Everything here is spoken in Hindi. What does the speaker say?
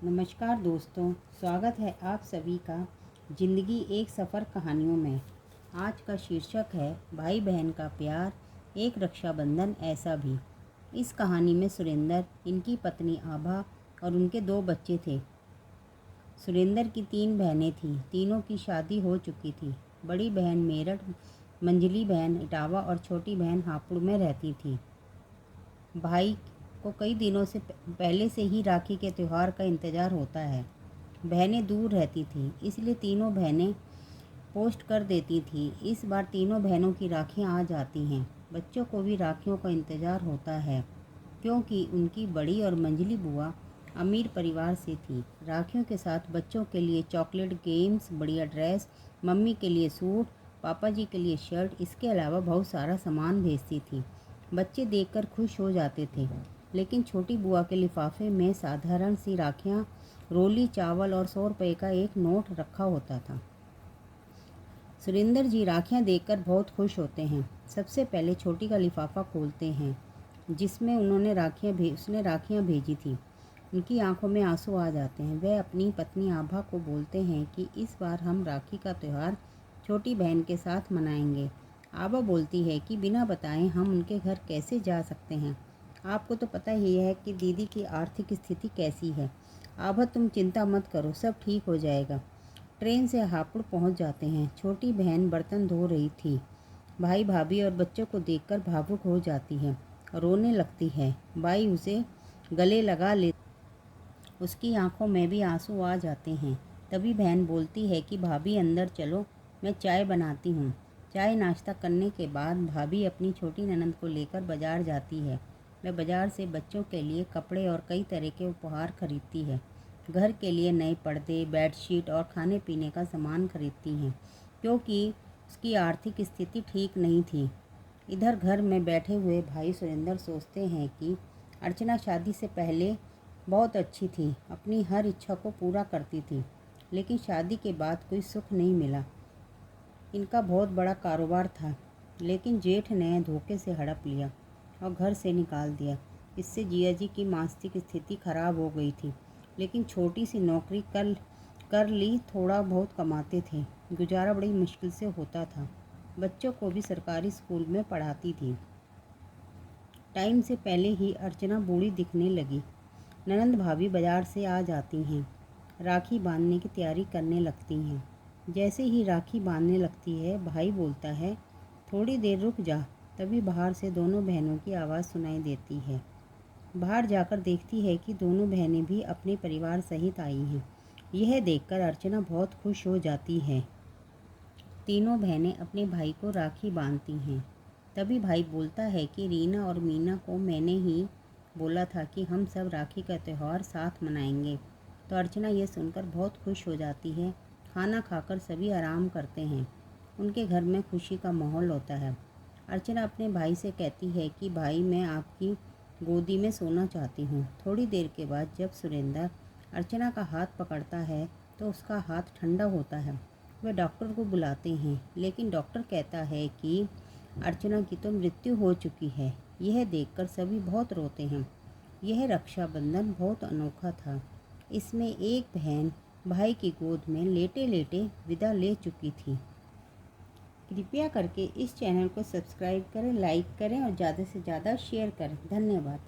नमस्कार दोस्तों, स्वागत है आप सभी का ज़िंदगी एक सफ़र कहानियों में। आज का शीर्षक है भाई बहन का प्यार, एक रक्षाबंधन ऐसा भी। इस कहानी में सुरेंद्र, इनकी पत्नी आभा और उनके 2 बच्चे थे। सुरेंद्र की 3 बहनें थीं, तीनों की शादी हो चुकी थी। बड़ी बहन मेरठ, मंझली बहन इटावा और छोटी बहन हापुड़ में रहती थी। भाई को कई दिनों से पहले से ही राखी के त्यौहार का इंतज़ार होता है। बहनें दूर रहती थीं, इसलिए तीनों बहनें पोस्ट कर देती थीं। इस बार तीनों बहनों की राखियां आ जाती हैं। बच्चों को भी राखियों का इंतज़ार होता है, क्योंकि उनकी बड़ी और मंझली बुआ अमीर परिवार से थी। राखियों के साथ बच्चों के लिए चॉकलेट, गेम्स, बढ़िया ड्रेस, मम्मी के लिए सूट, पापा जी के लिए शर्ट, इसके अलावा बहुत सारा सामान भेजती थी। बच्चे देखकर खुश हो जाते थे, लेकिन छोटी बुआ के लिफाफे में साधारण सी राखियां, रोली, चावल और 100 रुपये का एक नोट रखा होता था। सुरेंद्र जी राखियां देखकर बहुत खुश होते हैं। सबसे पहले छोटी का लिफाफा खोलते हैं, जिसमें उसने राखियां भेजी थी। उनकी आंखों में आंसू आ जाते हैं। वह अपनी पत्नी आभा को बोलते हैं कि इस बार हम राखी का त्यौहार छोटी बहन के साथ मनाएंगे। आभा बोलती है कि बिना बताए हम उनके घर कैसे जा सकते हैं। आपको तो पता ही है कि दीदी की आर्थिक स्थिति कैसी है। आभा, तुम चिंता मत करो, सब ठीक हो जाएगा। ट्रेन से हापुड़ पहुंच जाते हैं। छोटी बहन बर्तन धो रही थी। भाई, भाभी और बच्चों को देखकर भावुक हो जाती है, रोने लगती है। भाई उसे गले लगा ले, उसकी आंखों में भी आंसू आ जाते हैं। तभी बहन बोलती है कि भाभी अंदर चलो, मैं चाय बनाती हूँ। चाय नाश्ता करने के बाद भाभी अपनी छोटी ननंद को लेकर बाजार जाती है। वह बाजार से बच्चों के लिए कपड़े और कई तरह के उपहार खरीदती है। घर के लिए नए पर्दे, बेडशीट और खाने पीने का सामान खरीदती हैं, क्योंकि उसकी आर्थिक स्थिति ठीक नहीं थी। इधर घर में बैठे हुए भाई सुरेंद्र सोचते हैं कि अर्चना शादी से पहले बहुत अच्छी थी, अपनी हर इच्छा को पूरा करती थी, लेकिन शादी के बाद कोई सुख नहीं मिला। इनका बहुत बड़ा कारोबार था, लेकिन जेठ ने धोखे से हड़प लिया और घर से निकाल दिया। इससे जिया जी की मानसिक स्थिति खराब हो गई थी, लेकिन छोटी सी नौकरी कर ली, थोड़ा बहुत कमाते थे। गुजारा बड़ी मुश्किल से होता था। बच्चों को भी सरकारी स्कूल में पढ़ाती थी। टाइम से पहले ही अर्चना बूढ़ी दिखने लगी। ननंद भाभी बाजार से आ जाती हैं, राखी बांधने की तैयारी करने लगती हैं। जैसे ही राखी बांधने लगती है, भाई बोलता है, थोड़ी देर रुक जा। तभी बाहर से दोनों बहनों की आवाज़ सुनाई देती है। बाहर जाकर देखती है कि दोनों बहनें भी अपने परिवार सहित आई हैं। यह देखकर अर्चना बहुत खुश हो जाती है। तीनों बहनें अपने भाई को राखी बांधती हैं। तभी भाई बोलता है कि रीना और मीना को मैंने ही बोला था कि हम सब राखी का त्यौहार साथ मनाएंगे। तो अर्चना ये सुनकर बहुत खुश हो जाती है। खाना खाकर सभी आराम करते हैं। उनके घर में खुशी का माहौल होता है। अर्चना अपने भाई से कहती है कि भाई, मैं आपकी गोदी में सोना चाहती हूँ। थोड़ी देर के बाद जब सुरेंद्र अर्चना का हाथ पकड़ता है, तो उसका हाथ ठंडा होता है। वे डॉक्टर को बुलाते हैं, लेकिन डॉक्टर कहता है कि अर्चना की तो मृत्यु हो चुकी है। यह देखकर सभी बहुत रोते हैं। यह रक्षाबंधन बहुत अनोखा था। इसमें एक बहन भाई की गोद में लेटे लेटे विदा ले चुकी थी। कृपया करके इस चैनल को सब्सक्राइब करें, लाइक करें और ज़्यादा से ज़्यादा शेयर करें। धन्यवाद।